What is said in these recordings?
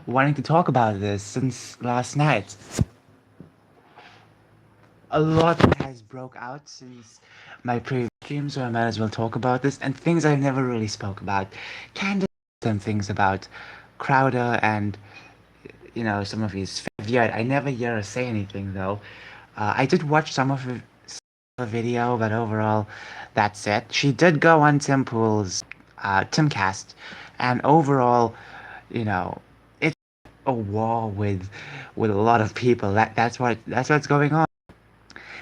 wanting to talk about this since last night. A lot has broke out since my previous stream, so I might as well talk about this and things I never really spoke about. Kind of some things about Crowder and some of his yet. I never hear her say anything though. I did watch some of the video, but overall, that's it. She did go on Tim Pool's Timcast, and overall, you know, it's a war with a lot of people. That's what's going on.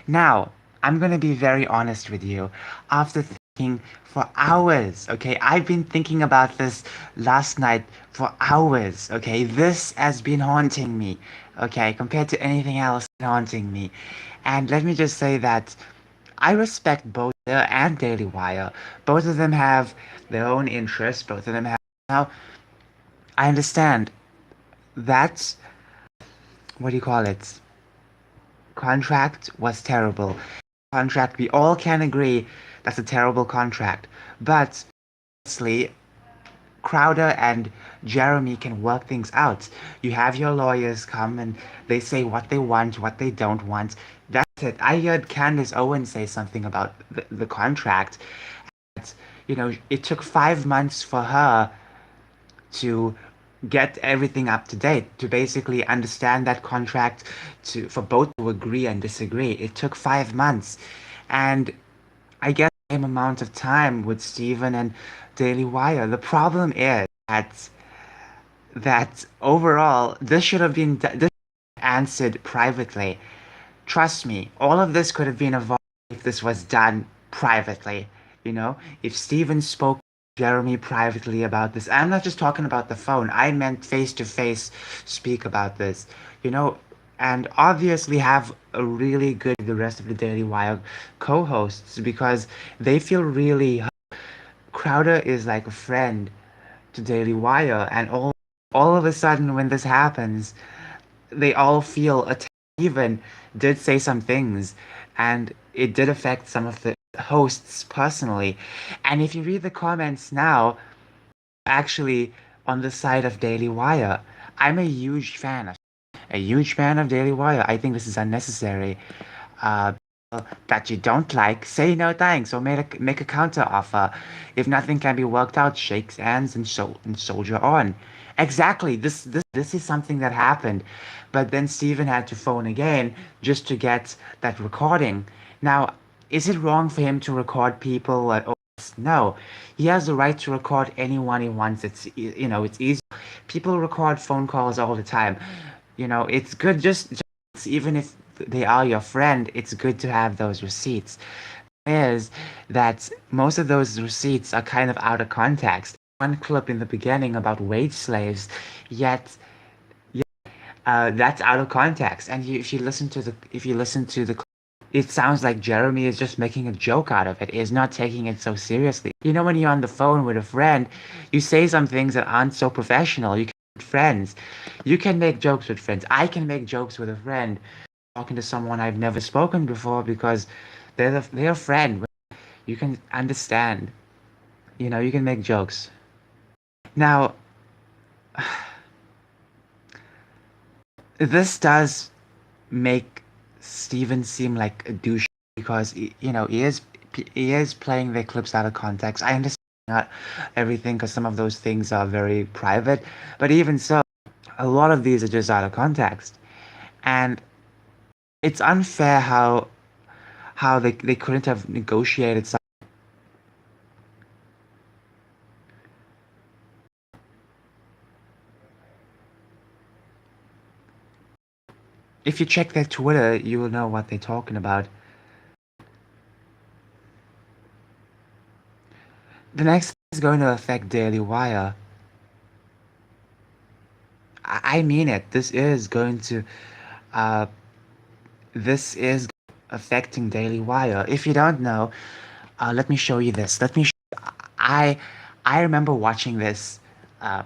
Now, I'm gonna be very honest with you. After thinking for hours, okay, I've been thinking about this last night for hours, okay? This has been haunting me, okay, compared to anything else haunting me. And let me just say that I respect both her and Daily Wire. Both of them have their own interests, both of them have. Now, I understand that, what do you call it? Contract was terrible. Contract, we all can agree that's a terrible contract. But honestly, Crowder and Jeremy can work things out. You have your lawyers come and they say what they want, what they don't want. That's it. I heard Candace Owens say something about the contract. It took 5 months for her to get everything up to date, to basically understand that contract, to for both to agree and disagree. It took 5 months. And I guess the same amount of time with Stephen and Daily Wire. The problem is that overall this should have been this answered privately. Trust me, all of this could have been avoided if this was done privately. If Steven spoke to Jeremy privately about this, I'm not just talking about the phone, I meant face to face speak about this, you know, and obviously have a really good the rest of the Daily Wire co-hosts because they feel really Crowder is like a friend to Daily Wire, and all of a sudden when this happens, they all feel attacked. Even did say some things, and it did affect some of the hosts personally. And if you read the comments now, actually on the side of Daily Wire, I'm a huge fan of Daily Wire. I think this is unnecessary. Uh, that you don't like, say no thanks or make a counter offer. If nothing can be worked out, shake hands and soldier on. Exactly. This is something that happened, but then Stephen had to phone again just to get that recording. Now, is it wrong for him to record people at all? No, he has the right to record anyone he wants. It's easy. People record phone calls all the time. It's good just even if they are your friend, it's good to have those receipts. Is that most of those receipts are kind of out of context. One clip in the beginning about wage slaves, yet that's out of context. And if you listen to the, it sounds like Jeremy is just making a joke out of it. Is not taking it so seriously. When you're on the phone with a friend, you say some things that aren't so professional. You can with friends, you can make jokes with friends. I can make jokes with a friend talking to someone I've never spoken before because they're a friend. You can understand. You can make jokes. Now, this does make Steven seem like a douche because he is playing the clips out of context. I understand not everything because some of those things are very private, but even so, a lot of these are just out of context, and it's unfair how they couldn't have negotiated something. If you check their Twitter, you will know what they're talking about. The next thing is going to affect Daily Wire. I mean it. Uh, this is affecting Daily Wire. If you don't know, let me show you this. I I remember watching this a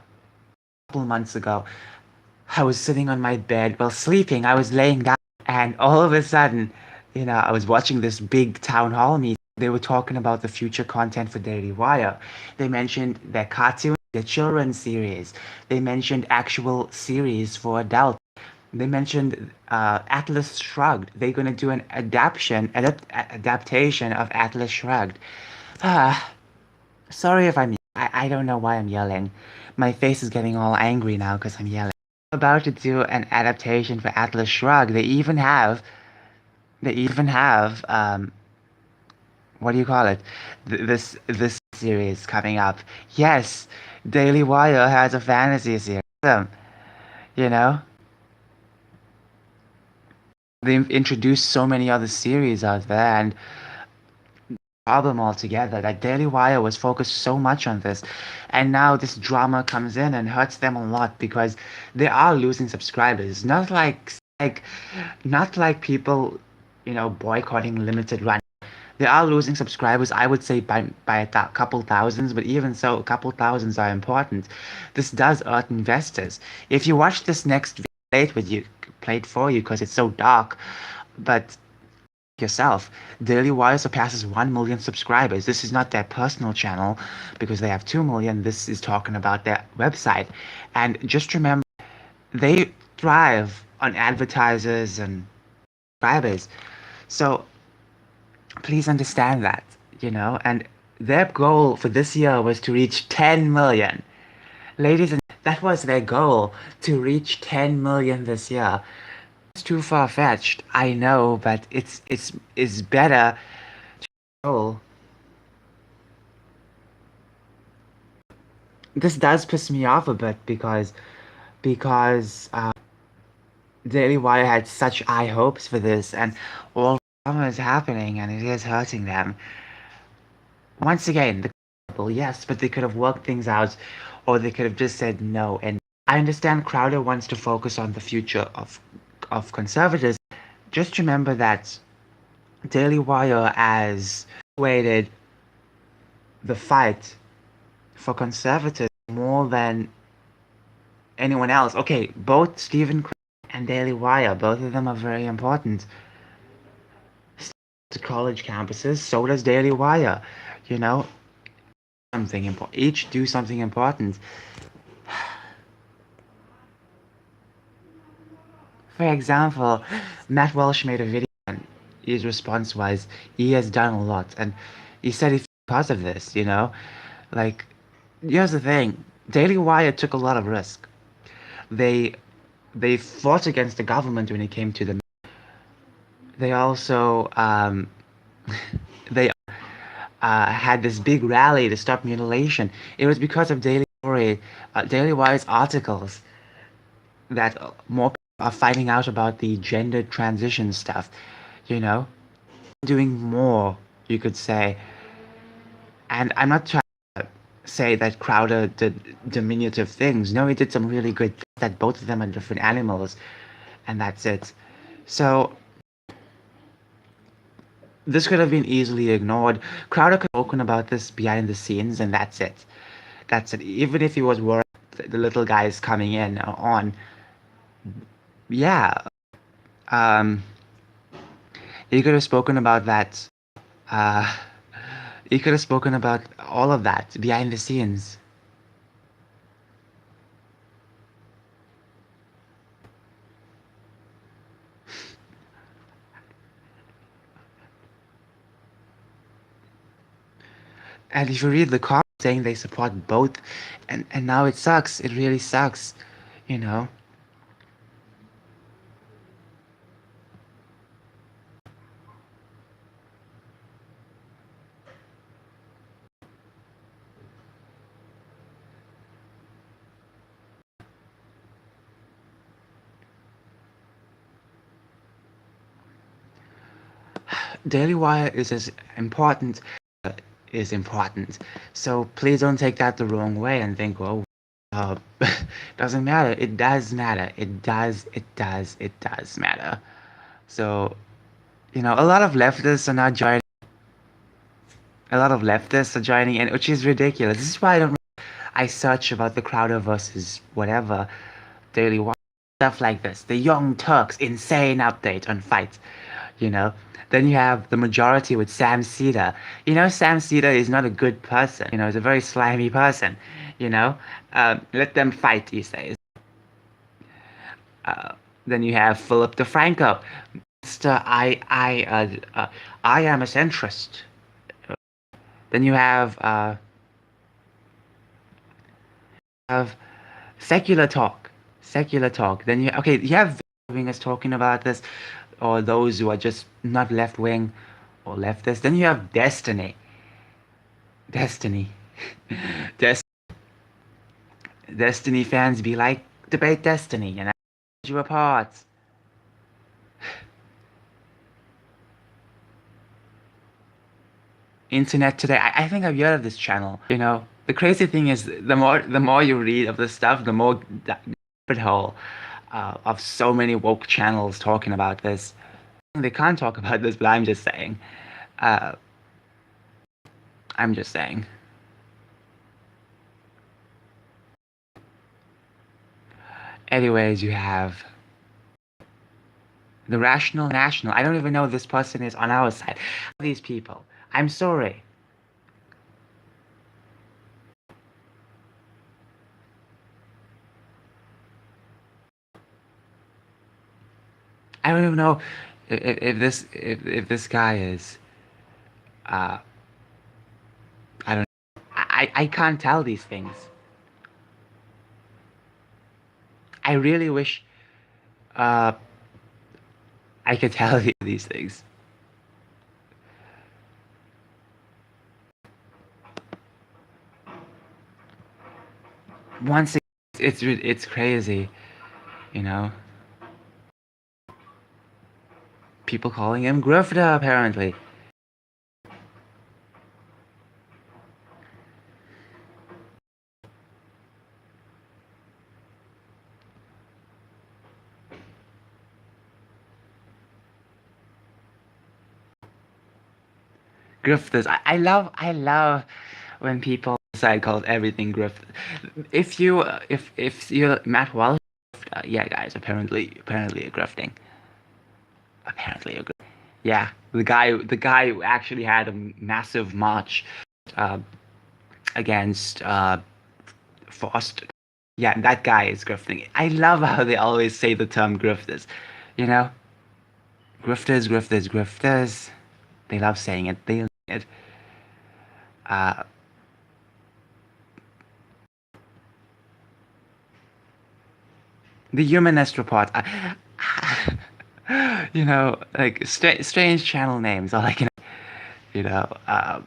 couple months ago. I was sitting on my bed, well, sleeping. I was laying down, and all of a sudden, I was watching this big town hall meeting. They were talking about the future content for Daily Wire. They mentioned their cartoon. the children's series. They mentioned actual series for adults. They mentioned Atlas Shrugged. They're gonna do an adaptation of Atlas Shrugged. Ah, sorry if I don't know why I'm yelling. My face is getting all angry now because I'm yelling. About to do an adaptation for Atlas Shrugged. They even have what do you call it? This series coming up. Yes, Daily Wire has a fantasy series. You know, they've introduced so many other series out there, and problem altogether that Daily Wire was focused so much on this, and now this drama comes in and hurts them a lot because they are losing subscribers. Like not like people, boycotting limited run. They are losing subscribers, I would say by a couple thousands, but even so, a couple thousands are important. This does hurt investors. If you watch this next video, play it for you because it's so dark, but yourself. Daily Wire surpasses 1 million subscribers. This is not their personal channel because they have 2 million. This is talking about their website. And just remember, they thrive on advertisers and subscribers. So please understand that, and their goal for this year was to reach 10 million. Ladies and that was their goal to reach 10 million this year. It's too far-fetched, I know, but it's better goal. This does piss me off a bit because Daily Wire had such high hopes for this, and all drama is happening, and it is hurting them. Once again, the couple, yes, but they could have worked things out, or they could have just said no. And I understand Crowder wants to focus on the future of conservatives. Just remember that Daily Wire has waited the fight for conservatives more than anyone else. Okay, both Stephen and Daily Wire, both of them are very important to college campuses. So does Daily Wire. You know, something important. Each do something important. For example, Matt Welsh made a video and his response was he has done a lot and he said it's because of this, Like here's the thing. Daily Wire took a lot of risk. They they fought against the government when it came to them. They also they had this big rally to stop mutilation. It was because of Daily Wire's articles that more people are finding out about the gender transition stuff, you know, doing more, you could say. And I'm not trying to say that Crowder did diminutive things. No, he did some really good things, that both of them are different animals, and that's it. So this could have been easily ignored. Crowder could have spoken about this behind the scenes, and that's it. That's it. Even if he was worried the little guys coming in on, yeah, um, he could have spoken about that. Uh, he could have spoken about all of that behind the scenes. And if you read the comments saying they support both, and now it sucks. It really sucks, you know. Daily Wire is as important is important. So please don't take that the wrong way and think, well, uh, doesn't matter. It does matter. It does matter. So, a lot of leftists are not joining. A lot of leftists are joining in, which is ridiculous. This is why I search about the Crowder versus whatever Daily Wire stuff like this. The Young Turks insane update on fight. you know. Then you have the majority with Sam Cedar. Sam Cedar is not a good person. He's a very slimy person. you know. Let them fight, he says. Uh, then you have Philip DeFranco. Mr. I am a centrist. Then you have secular talk, secular talk. Then you have wingers talking about this, or those who are just not left wing or leftist. Then you have destiny, destiny, Des- destiny fans be like debate destiny, you apart. Internet today. I think I've heard of this channel. The crazy thing is, the more you read of this stuff, the more rabbit hole of so many woke channels talking about this. They can't talk about this, but I'm just saying. Uh, I'm just saying. Anyways, you have the Rational National. I don't even know if this person is on our side. These people. I'm sorry. I don't even know if this guy is. Uh, I don't. I can't tell these things. I really wish uh, I could tell you these things. Once again, it's crazy, you know. People calling him Grifter apparently. Grifters. I love when people side calls everything grift. If you Matt Walsh, yeah, guys, apparently a grifting. Apparently a grift. Yeah, the guy who actually had a massive march uh, against Faust. Yeah, that guy is grifting. I love how they always say the term grifters. You know, grifters, grifters, grifters. They love saying it. They love it. Uh, the Humanist Report. Like strange channel names. All I can, you know. All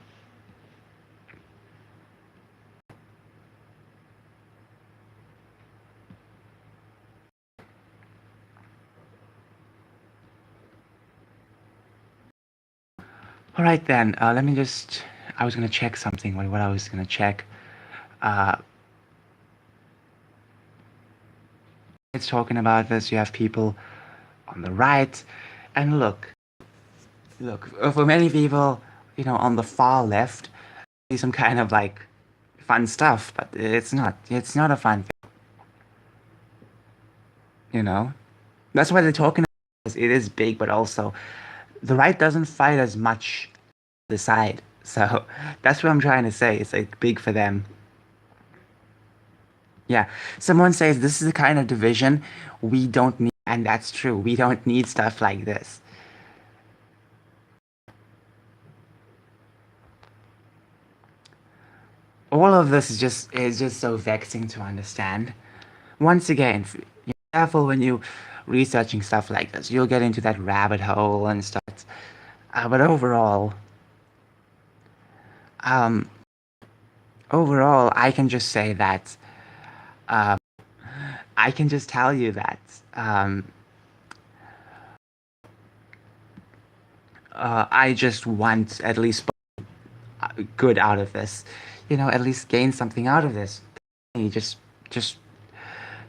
right then. Let me just. I was gonna check something. What I was gonna check. Uh, it's talking about this. You have people on the right, and look. For many people, on the far left, some kind of like fun stuff, but it's not. It's not a fun thing. You know. That's why they're talking about it is big, but also the right doesn't fight as much the side. So that's what I'm trying to say. It's like big for them. Yeah. Someone says this is the kind of division we don't need, and that's true. We don't need stuff like this. All of this is just so vexing to understand. Once again, be careful when you researching stuff like this. You'll get into that rabbit hole and stuff. But um, overall, I can just say that um, I can just tell you that I just want at least good out of this. At least gain something out of this. Just, just,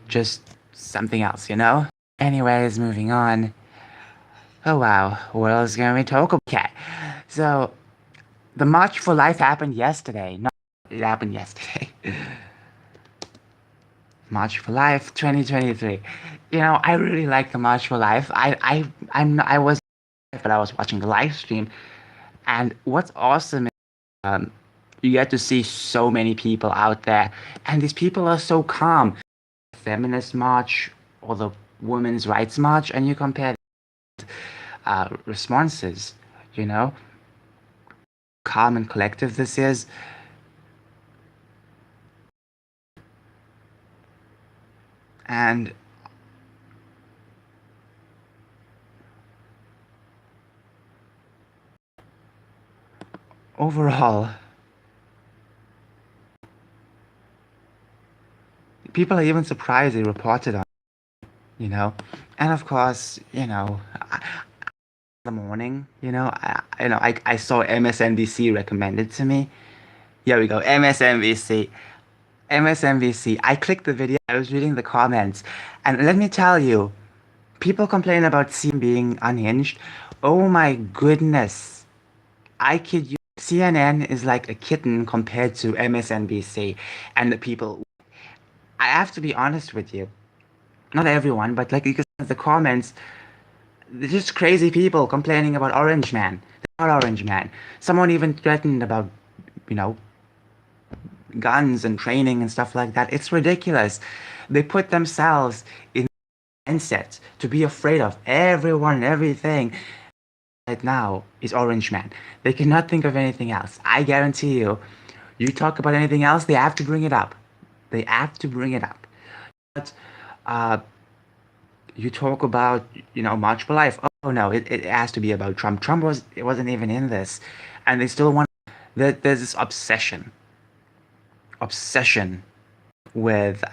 just something else. Anyways, moving on. Oh wow, what else can we talk about? Okay, so the March for Life happened yesterday. No, it happened yesterday. March for Life 2023. I really like the March for Life. I was, but I was watching the live stream, and what's awesome is, You get to see so many people out there, and these people are so calm. Feminist march or the women's rights march, and you compare responses, you know, calm and collective this is. And overall, people are even surprised they reported on, you know. And of course, the morning, I saw MSNBC recommended to me. Here we go, MSNBC. MSNBC. I clicked the video, I was reading the comments, and let me tell you, people complain about CNN being unhinged. Oh my goodness. I kid you. CNN is like a kitten compared to MSNBC and the people. I have to be honest with you. Not everyone, but like you can see the comments, they're just crazy people complaining about Orange Man. They're not Orange Man. Someone even threatened about, you know, guns and training and stuff like that. It's ridiculous. They put themselves in mindset to be afraid of everyone and everything. Right now is Orange Man. They cannot think of anything else. I guarantee you, you talk about anything else, they have to bring it up. They have to bring it up. But uh, you talk about, March for Life. Oh no, it has to be about Trump. It wasn't even in this, and they still want. There's this obsession with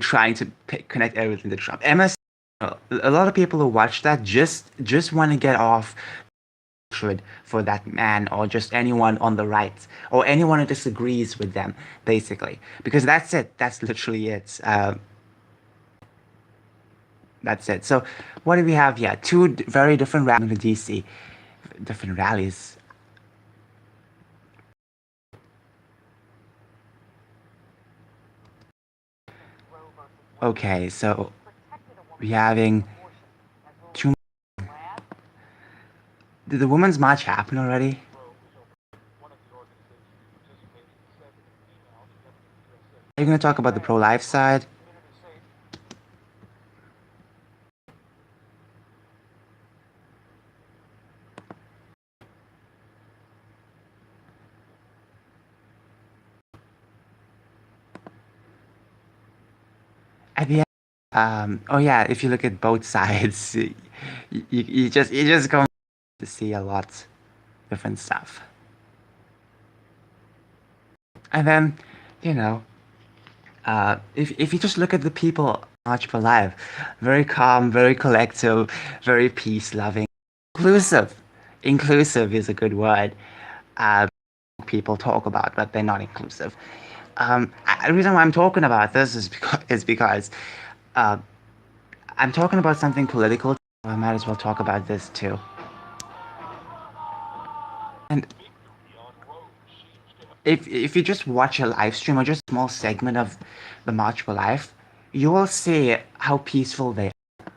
trying to connect everything to Trump. MS, a lot of people who watch that just want to get off for that man or just anyone on the right or anyone who disagrees with them, basically, because that's it. That's literally it. That's it. So, what do we have here? Two very different rallies in DC, different rallies. Okay, so we're having two. Did the Women's March happen already? Are you going to talk about the pro-life side? At the end, oh yeah, if you look at both sides, you just go to see a lot different stuff. And then, you know, if you just look at the people March for Life, very calm, very collective, very peace loving, inclusive. Inclusive is a good word. Uh, People talk about, but they're not inclusive. The reason why I'm talking about this is because uh, I'm talking about something political. I might as well talk about this too. And if you just watch a live stream or just a small segment of the March for Life, you will see how peaceful they are.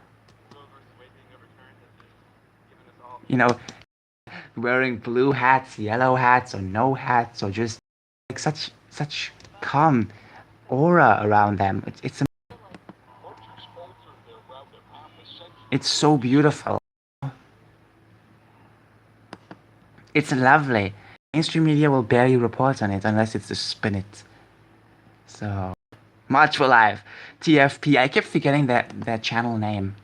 You know, wearing blue hats, yellow hats, or no hats, or just like such calm aura around them. It's so beautiful. It's lovely. Mainstream media will barely report on it unless it's to spin it. So, March for Life, TFP. I kept forgetting that channel name.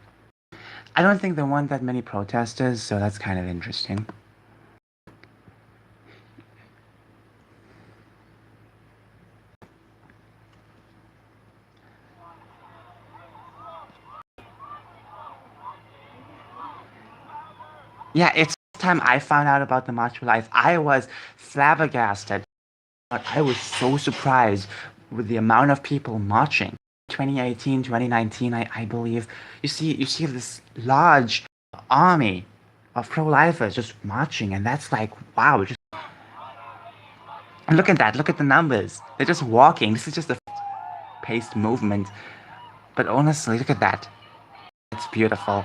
I don't think there weren't that many protesters, so that's kind of interesting. Yeah, it's the time I found out about the March for Life. I was flabbergasted. I was so surprised with the amount of people marching. 2018, 2019, I believe. You see this large army of pro-lifers just marching, and that's like, wow, just and look at that, look at the numbers. They're just walking. This is just a paced movement. But honestly, look at that. It's beautiful.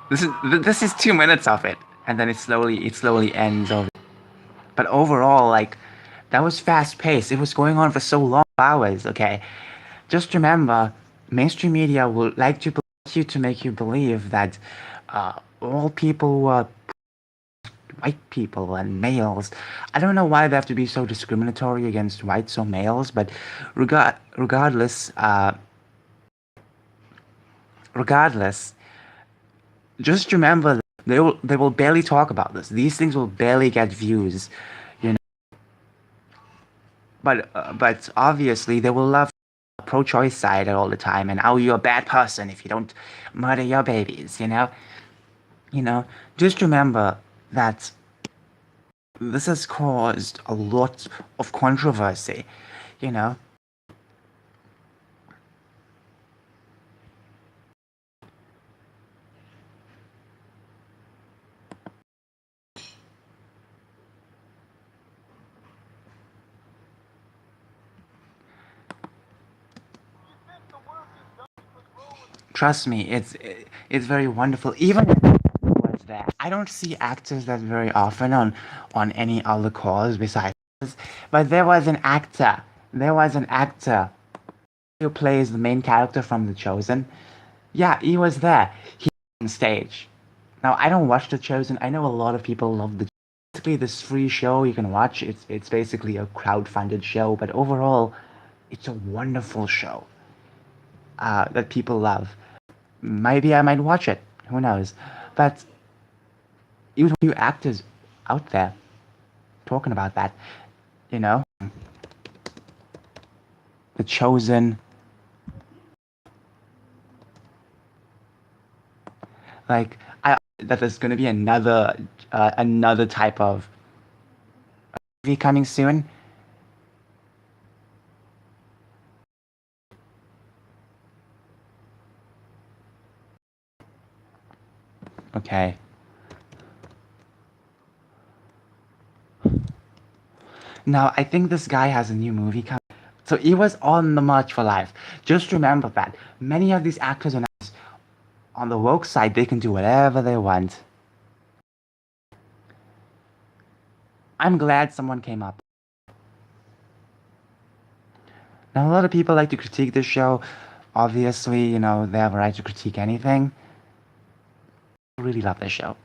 This is 2 minutes of it, and then it slowly ends over. But overall, like that was fast paced. It was going on for so long, hours. Okay, just remember, mainstream media will like to make you believe that all people who are white people and males. I don't know why they have to be so discriminatory against whites or males, but regardless, regardless, just remember that they will barely talk about this. These things will barely get views, you know. But obviously they will love pro-choice side all the time, and oh, you're a bad person if you don't murder your babies. You know. Just remember that this has caused a lot of controversy. You know. Trust me, it's very wonderful. Even if it was that, I don't see actors that very often on any other calls besides this. But there was an actor. There was an actor who plays the main character from The Chosen. Yeah, he was there. He was on stage. Now I don't watch The Chosen. I know a lot of people love the. Basically, this free show you can watch. It's basically a crowd-funded show, but overall, it's a wonderful show that people love. Maybe I might watch it. Who knows? But even few actors out there talking about that, you know, The Chosen, like I that there's gonna be another type of movie coming soon. Okay. Now I think this guy has a new movie coming. So he was on the March for Life. Just remember that many of these actors are now on the woke side. They can do whatever they want. I'm glad someone came up. Now a lot of people like to critique this show. Obviously, they have a right to critique anything. I really love this show.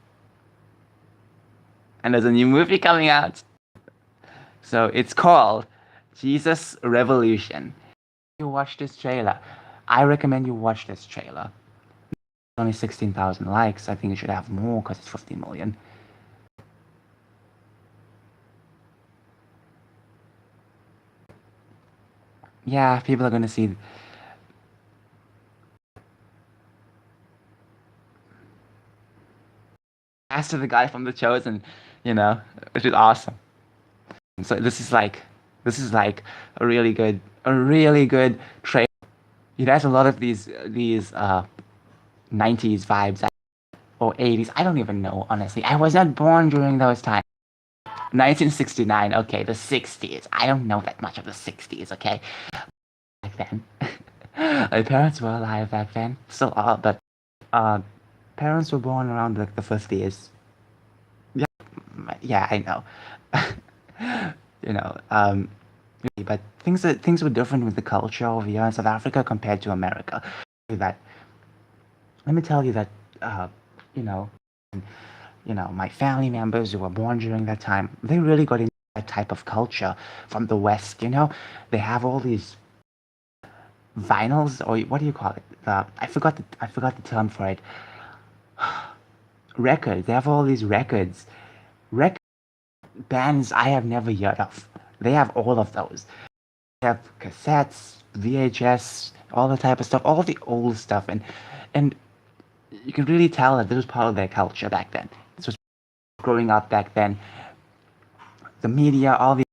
And there's a new movie coming out. So it's called Jesus Revolution. You watch this trailer. I recommend you watch this trailer. Only 16,000 likes. I think it should have more because it's 15 million. Yeah, people are gonna see. As to the guy from The Chosen, which is awesome. So this is like a really good trailer. It has a lot of these 90s vibes or 80s. I don't even know, honestly. I was not born during those times. 1969, okay, the 60s. I don't know that much of the 60s, okay? Back then. My parents were alive back then. Still are, but uh parents were born around like the 50s. Yeah, yeah, I know. You know, um but things were different with the culture over here in South Africa compared to America. That let me tell you that uh you know my family members who were born during that time, they really got into that type of culture from the West. They have all these vinyls, or what do you call it? I forgot the term for it. Records. They have all these records. Record bands I have never heard of. They have all of those. They have cassettes, VHS, all the type of stuff, all the old stuff, and you can really tell that this was part of their culture back then. This was growing up back then. The media, all the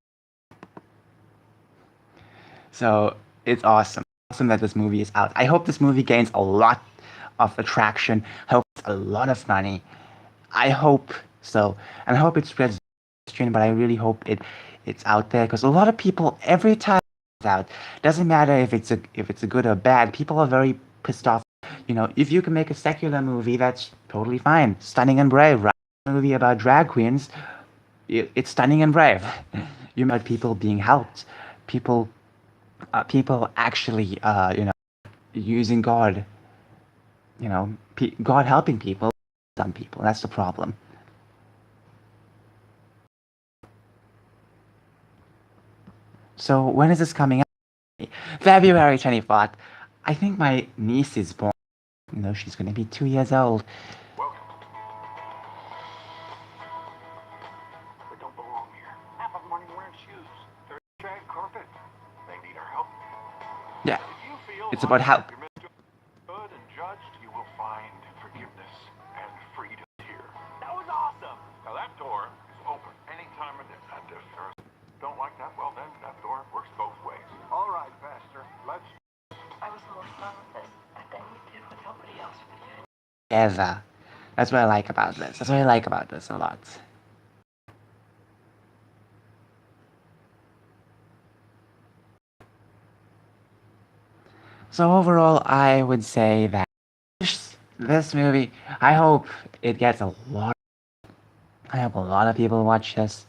so it's awesome. Awesome that this movie is out. I hope this movie gains a lot of attraction. I hope it's a lot of money. I hope so, and I hope it spreads. But I really hope it's out there because a lot of people every time it's out doesn't matter if it's a good or bad. People are very pissed off If you can make a secular movie, that's totally fine. Stunning and Brave, right? A movie about drag queens, it's stunning and brave. You about people being helped, people, people actually, using God, God helping people, some people. That's the problem. So when is this coming out? February 24th. I think my niece is born. She's gonna be 2 years old. They don't belong here. Half of them aren't even wearing shoes. They're shag carpet. They need our help. Yeah, If you feel it's about help. you're misunderstood and judged, you will find forgiveness and freedom here. That was awesome. Now that door is open any time of day. And if you don't like that, well then that door works both ways. All right, Pastor. Let's. I was the most fun with this. I think we did what nobody else did. Ever. That's what I like about this. That's what I like about this a lot. So overall, I would say that this movie, I hope it gets a lot. I hope a lot of people watch this.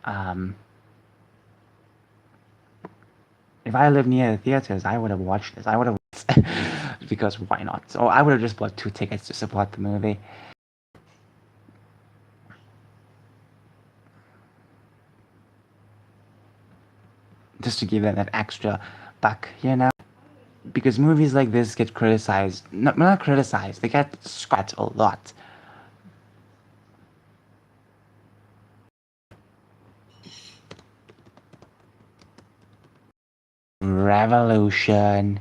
Um, if I lived near the theaters, I would have watched this. I would have, because why not? So I would have just bought 2 tickets to support the movie, just to give them that extra buck. Because movies like this get criticized. Not criticized. They get scratched a lot. Revolution.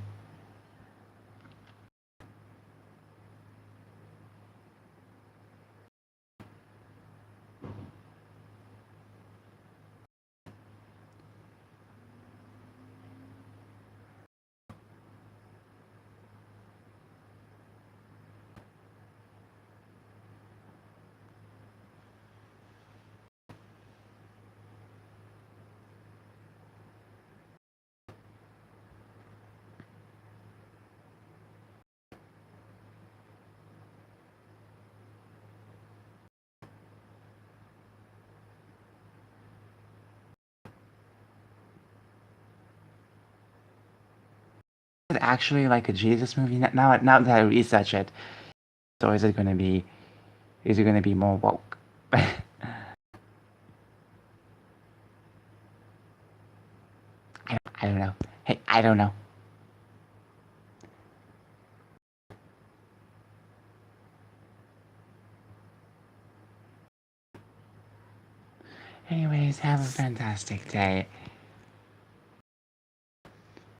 Is it actually like a Jesus movie now that I research it? So is it gonna be? Is it gonna be more woke? I don't know. Hey, I don't know. Anyways, have a fantastic day.